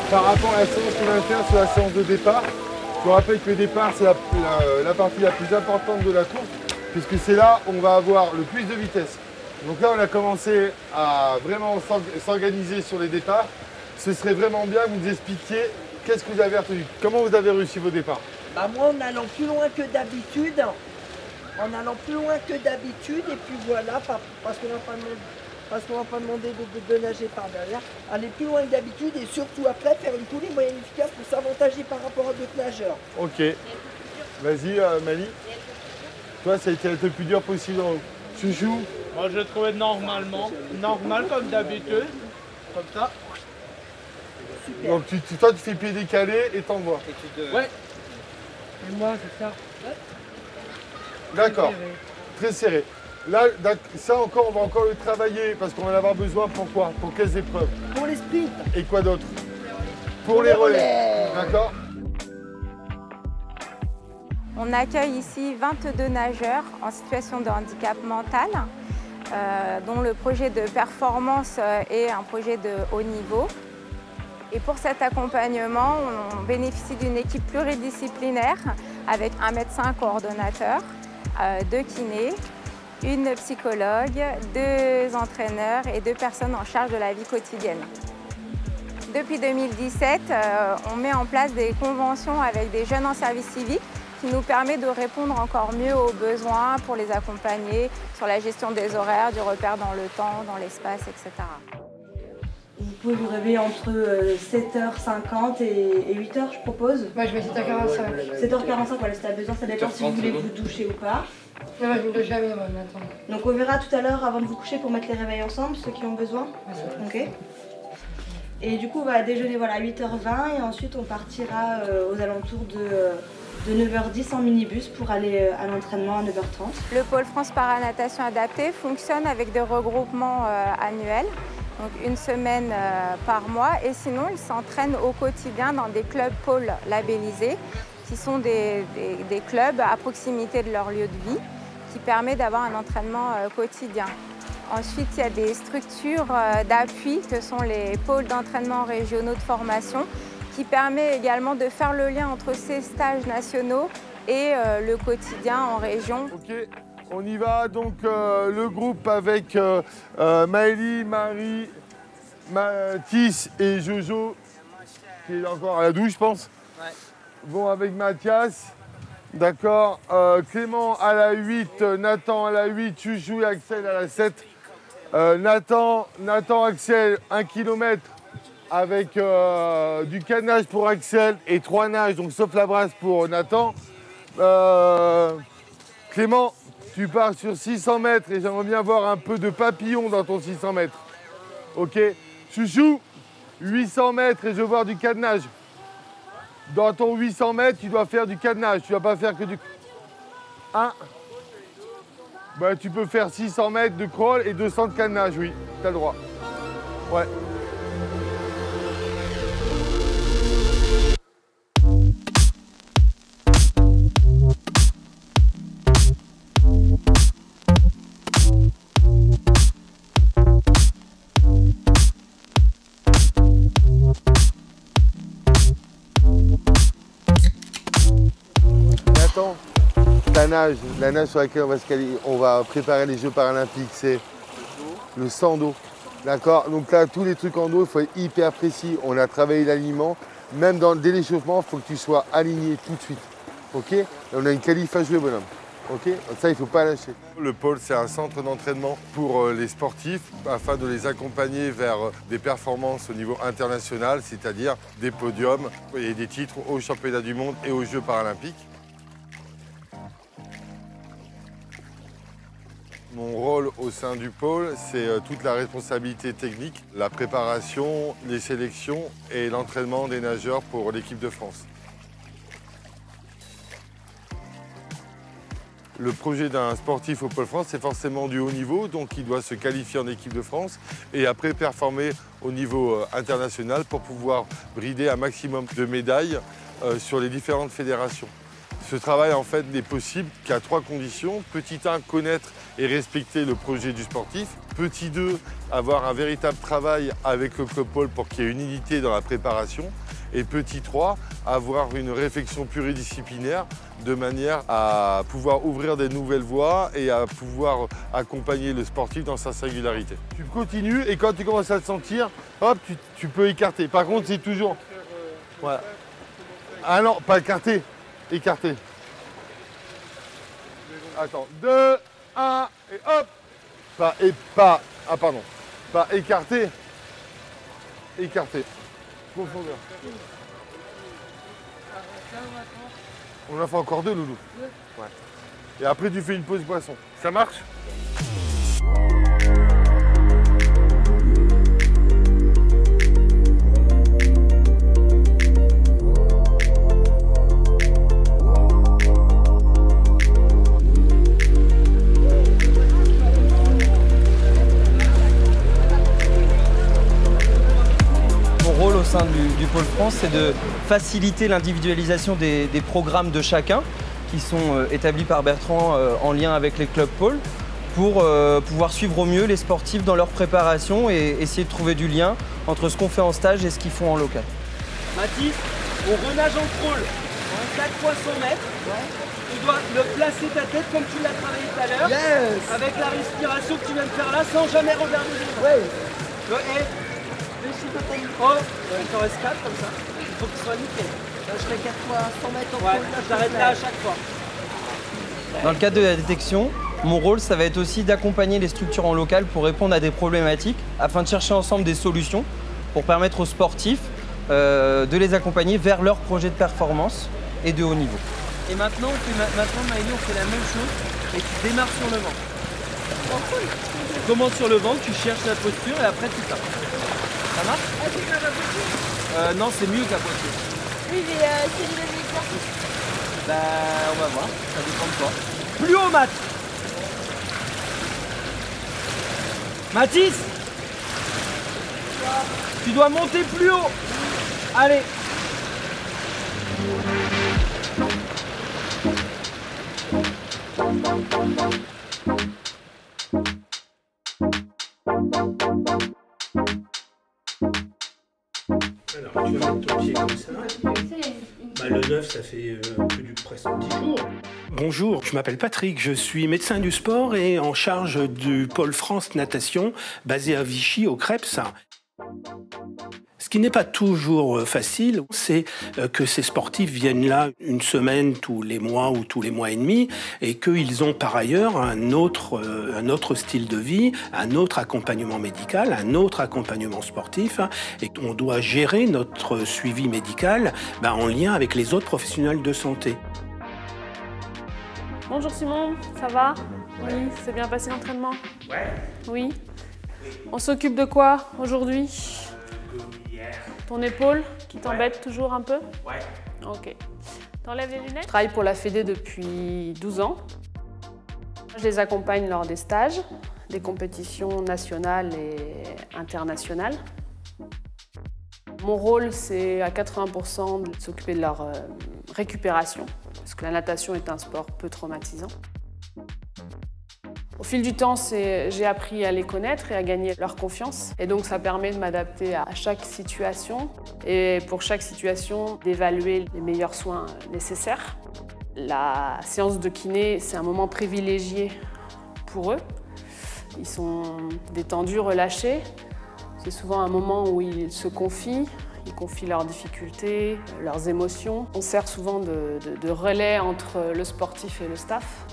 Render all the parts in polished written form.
par rapport à la séance qu'on va faire sur la séance de départ. Je vous rappelle que le départ, c'est la partie la plus importante de la course, puisque c'est là où on va avoir le plus de vitesse. Donc là, on a commencé à vraiment s'organiser sur les départs. Ce serait vraiment bien que vous nous expliquiez qu'est-ce que vous avez retenu, comment vous avez réussi vos départs. Bah moi, en allant plus loin que d'habitude, et puis voilà, parce qu'on va pas demander de nager par derrière, aller plus loin que d'habitude et surtout après faire une coulée moyenne efficace pour s'avantager par rapport à d'autres nageurs. Ok. Vas-y, Mali. Toi, ça a été le plus dur possible en haut. Chouchou. Moi, je trouvais normal comme d'habitude, comme ça. Super. Donc toi, tu fais pied décalé et t'envoies. Ouais. Et moi, c'est ça. D'accord. Très serré. Là, ça encore, on va encore le travailler parce qu'on va en avoir besoin pour quoi? Pour quelles épreuves? Pour les sprints. Et quoi d'autre? Pour les relais. D'accord. On accueille ici 22 nageurs en situation de handicap mental, dont le projet de performance est un projet de haut niveau. Et pour cet accompagnement, on bénéficie d'une équipe pluridisciplinaire avec un médecin coordonnateur, 2 kinés, une psychologue, 2 entraîneurs et 2 personnes en charge de la vie quotidienne. Depuis 2017, on met en place des conventions avec des jeunes en service civique qui nous permet de répondre encore mieux aux besoins pour les accompagner sur la gestion des horaires, du repère dans le temps, dans l'espace, etc. Vous pouvez vous réveiller entre 7h50 et 8h, je propose. Moi, je mets 7h45. 7h45, voilà, si t'as besoin, ça dépend si vous voulez vous doucher ou pas. Non, moi, je me douche jamais, moi, maintenant. Donc on verra tout à l'heure avant de vous coucher pour mettre les réveils ensemble, ceux qui ont besoin. Ok. Et du coup, on va déjeuner voilà, à 8h20 et ensuite on partira aux alentours de 9h10 en minibus pour aller à l'entraînement à 9h30. Le pôle France Paranatation Adapté fonctionne avec des regroupements annuels, donc une semaine par mois, et sinon ils s'entraînent au quotidien dans des clubs pôles labellisés, qui sont des clubs à proximité de leur lieu de vie, qui permet d'avoir un entraînement quotidien. Ensuite, il y a des structures d'appui que sont les pôles d'entraînement régionaux de formation qui permet également de faire le lien entre ces stages nationaux et le quotidien en région. Ok, on y va. Donc le groupe avec Maëlie, Marie, Mathis et Jojo, qui est encore à la douche, je pense. Ouais. Bon, avec Mathias. D'accord. Clément à la 8, Nathan à la 8, Chouchou et Axel à la 7. Nathan, Axel, 1 km avec du canage pour Axel et 3 nages, donc sauf la brasse pour Nathan. Clément, tu pars sur 600 mètres et j'aimerais bien voir un peu de papillon dans ton 600 mètres. Ok. Chouchou, 800 mètres et je veux voir du cadenage. Dans ton 800 mètres, tu dois faire du cadenage. Tu ne vas pas faire que du... 1. Bah, tu peux faire 600 mètres de crawl et 200 de cadenage, oui. Tu as le droit. Ouais. Nathan, la nage sur laquelle on va préparer les Jeux paralympiques, c'est le 100 d'eau. D'accord. Donc là, tous les trucs en dos, il faut être hyper précis. On a travaillé l'alignement. Même dès l'échauffement, il faut que tu sois aligné tout de suite. Ok. Et on a une qualif à jouer, bonhomme. Ok. Ça, il ne faut pas lâcher. Le pôle, c'est un centre d'entraînement pour les sportifs afin de les accompagner vers des performances au niveau international, c'est-à-dire des podiums et des titres aux championnats du monde et aux Jeux paralympiques. Mon rôle au sein du pôle, c'est toute la responsabilité technique, la préparation, les sélections et l'entraînement des nageurs pour l'équipe de France. Le projet d'un sportif au Pôle France, c'est forcément du haut niveau, donc il doit se qualifier en équipe de France et après performer au niveau international pour pouvoir brider un maximum de médailles sur les différentes fédérations. Ce travail en fait n'est possible qu'à 3 conditions. Petit 1, connaître et respecter le projet du sportif. Petit 2, avoir un véritable travail avec le Club Pôle pour qu'il y ait une unité dans la préparation. Et petit 3, avoir une réflexion pluridisciplinaire de manière à pouvoir ouvrir des nouvelles voies et à pouvoir accompagner le sportif dans sa singularité. Tu continues et quand tu commences à te sentir, hop, tu peux écarter. Par contre, c'est toujours... Voilà. Ah non, pas écarter, écarter. Attends, 2, 1 et hop. Ah pardon, pas écarter, écarter. Profondeur. On en fait encore 2, Loulou. Ouais. Et après, tu fais une pause boisson. Ça marche? Au sein du Pôle France, c'est de faciliter l'individualisation des programmes de chacun qui sont établis par Bertrand en lien avec les clubs Pôle pour pouvoir suivre au mieux les sportifs dans leur préparation et essayer de trouver du lien entre ce qu'on fait en stage et ce qu'ils font en local. Mathis, on renage en crawl, 4 fois 100 mètres. Tu dois le placer ta tête comme tu l'as travaillé tout à l'heure, avec la respiration que tu viens de faire là, sans jamais regarder devant. Oh, il t'en reste 4 comme ça. Il faut qu'il soit nickel. Là, je ferai 4 fois 100 mètres en Ouais, j'arrête là à chaque fois. Dans le cadre de la détection, mon rôle, ça va être aussi d'accompagner les structures en local pour répondre à des problématiques afin de chercher ensemble des solutions pour permettre aux sportifs de les accompagner vers leur projet de performance et de haut niveau. Et maintenant, Maëlie, on fait la même chose et tu démarres sur le ventre. Tu commences sur le ventre, tu cherches la posture et après tu tapes. Ça marche? Ah, c'est pas la posture? Non, c'est mieux que la posture. Oui, mais c'est le même exercice. Bah, on va voir, ça dépend de toi. Plus haut, Matt! Mathis! Tu dois monter plus haut! Allez! Alors, tu vas mettre ton pied comme ça. Le 9, ça fait presque 10 jours. Bonjour, je m'appelle Patrick, je suis médecin du sport et en charge du pôle France Natation, basé à Vichy, au Creps. Ce qui n'est pas toujours facile, c'est que ces sportifs viennent là une semaine tous les mois ou tous les mois et demi et qu'ils ont par ailleurs un autre style de vie, un autre accompagnement médical, un autre accompagnement sportif et on doit gérer notre suivi médical en lien avec les autres professionnels de santé. Bonjour Simon, ça va? Oui, c'est bien passé l'entraînement? Ouais. Oui. On s'occupe de quoi aujourd'hui? Ton épaule qui t'embête toujours un peu? Ouais. Ok. T'enlèves les lunettes? Je travaille pour la Fédé depuis 12 ans. Je les accompagne lors des stages, des compétitions nationales et internationales. Mon rôle, c'est à 80% de s'occuper de leur récupération, parce que la natation est un sport peu traumatisant. Au fil du temps, j'ai appris à les connaître et à gagner leur confiance. Et donc, ça permet de m'adapter à chaque situation et pour chaque situation, d'évaluer les meilleurs soins nécessaires. La séance de kiné, c'est un moment privilégié pour eux. Ils sont détendus, relâchés. C'est souvent un moment où ils se confient. Ils confient leurs difficultés, leurs émotions. On sert souvent de relais entre le sportif et le staff.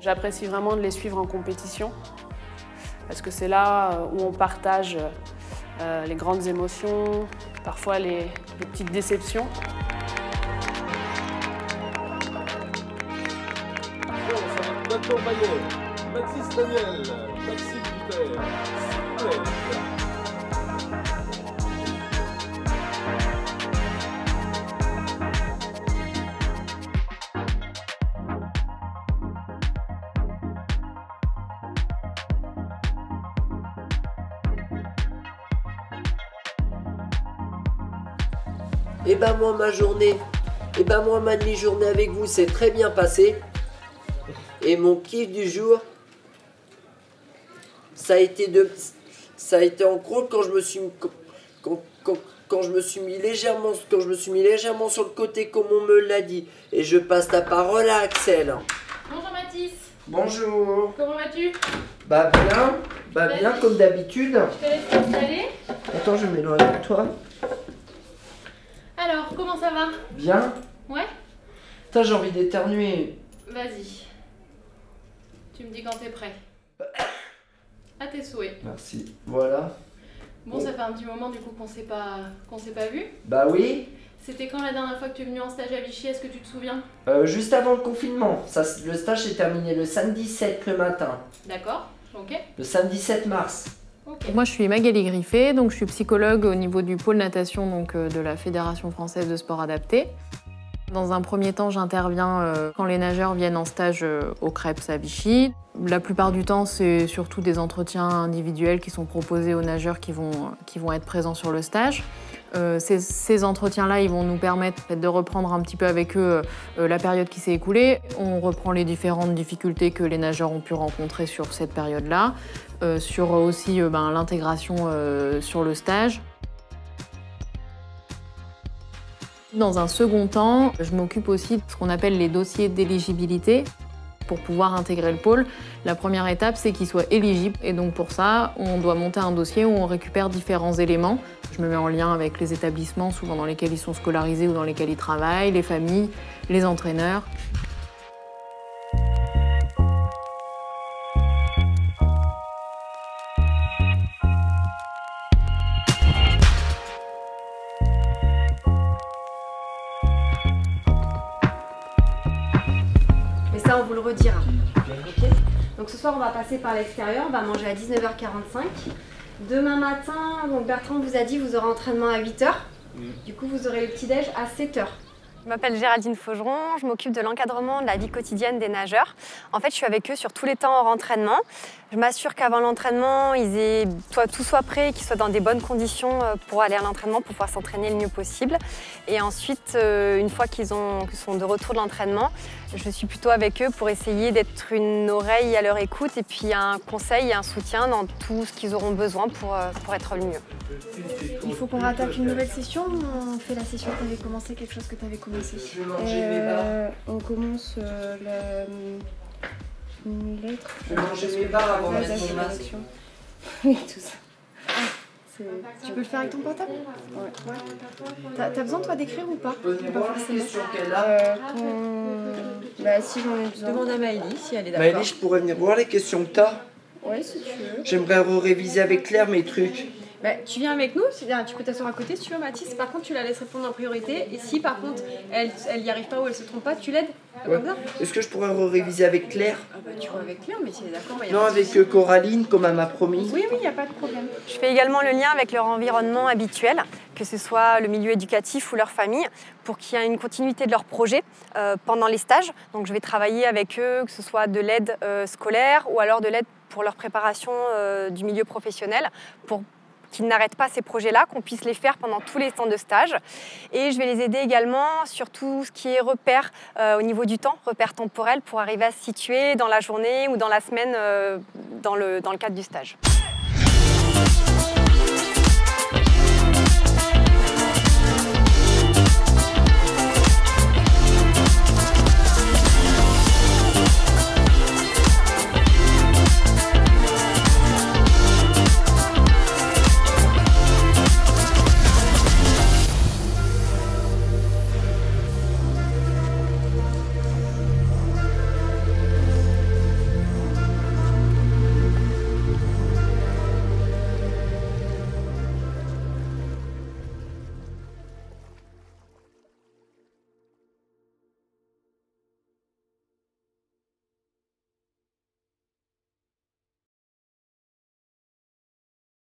J'apprécie vraiment de les suivre en compétition parce que c'est là où on partage les grandes émotions, parfois les petites déceptions. Nathan Maillet, Mathis Daniel, Maxime Duterre, Et ben moi, ma journée, Et ben moi, ma demi-journée avec vous s'est très bien passée. Et mon kiff du jour, ça a été en gros quand je me suis mis légèrement sur le côté comme on me l'a dit. Et je passe la parole à Axel. Bonjour Mathis. Bonjour. Comment vas-tu? Bah bien comme d'habitude. Je te laisse t'installer. Attends, je m'éloigne de toi. Alors, comment ça va? Bien. Ouais? Putain, j'ai envie d'éternuer. Vas-y. Tu me dis quand t'es prêt. À tes souhaits. Merci. Voilà. Bon, ça fait un petit moment du coup qu'on s'est pas vu. Bah oui. C'était quand la dernière fois que tu es venu en stage à Vichy? Est-ce que tu te souviens? Juste avant le confinement. Le stage s'est terminé le samedi 7 le matin. D'accord, ok. Le samedi 7 mars. Okay. Moi, je suis Magali Griffet, donc je suis psychologue au niveau du pôle natation de la Fédération française de sport adapté. Dans un premier temps, j'interviens quand les nageurs viennent en stage au CREPS à Vichy. La plupart du temps, c'est surtout des entretiens individuels qui sont proposés aux nageurs qui vont être présents sur le stage. Ces entretiens-là, ils vont nous permettre de reprendre un petit peu avec eux la période qui s'est écoulée. On reprend les différentes difficultés que les nageurs ont pu rencontrer sur cette période-là, sur aussi l'intégration sur le stage. Dans un second temps, je m'occupe aussi de ce qu'on appelle les dossiers d'éligibilité. Pour pouvoir intégrer le pôle, la première étape, c'est qu'il soit éligible. Et donc pour ça, on doit monter un dossier où on récupère différents éléments. Je me mets en lien avec les établissements, souvent dans lesquels ils sont scolarisés ou dans lesquels ils travaillent, les familles, les entraîneurs. On vous le redira. Okay. Donc ce soir, on va passer par l'extérieur, on va manger à 19h45. Demain matin, donc Bertrand vous a dit vous aurez entraînement à 8h. Du coup, vous aurez le petit-déj à 7h. Je m'appelle Géraldine Faugeron, je m'occupe de l'encadrement de la vie quotidienne des nageurs. En fait, je suis avec eux sur tous les temps hors entraînement. Je m'assure qu'avant l'entraînement, tout soit prêt, qu'ils soient dans des bonnes conditions pour aller à l'entraînement, pour pouvoir s'entraîner le mieux possible. Et ensuite, une fois qu'ils sont de retour de l'entraînement, je suis plutôt avec eux pour essayer d'être une oreille à leur écoute et puis un conseil et un soutien dans tout ce qu'ils auront besoin pour être le mieux. Il faut qu'on rattaque une nouvelle session ou on fait la session que tu avais commencé, quelque chose que tu avais commencé? Je vais manger mes barres. On commence une lettre. Je vais manger mes barres avant de mettre mon masque. Oui, tout ça. Tu peux le faire avec ton portable? Ouais. T'as besoin toi d'écrire ou pas? Pas forcément. Bah si j'en ai besoin. Demande à Maëlie si elle est d'accord. Maëlie, je pourrais venir voir les questions que t'as? Ouais, si tu veux. J'aimerais réviser avec Claire mes trucs. Bah, tu viens avec nous, tu peux t'asseoir à côté si tu veux, Mathis. Par contre, tu la laisses répondre en priorité. Et si par contre, elle y arrive pas ou elle se trompe pas, tu l'aides. Ouais. Est-ce que je pourrais réviser avec Claire? Ah bah tu vois avec Claire, mais si elle est d'accord, non, avec Coraline, comme elle m'a promis. Oui, il n'y a pas de problème. Je fais également le lien avec leur environnement habituel, que ce soit le milieu éducatif ou leur famille, pour qu'il y ait une continuité de leur projet pendant les stages. Donc je vais travailler avec eux, que ce soit de l'aide scolaire ou alors de l'aide pour leur préparation du milieu professionnel, pour qu'ils n'arrêtent pas ces projets-là, qu'on puisse les faire pendant tous les temps de stage. Et je vais les aider également sur tout ce qui est repères au niveau du temps, repères temporels, pour arriver à se situer dans la journée ou dans la semaine dans le cadre du stage.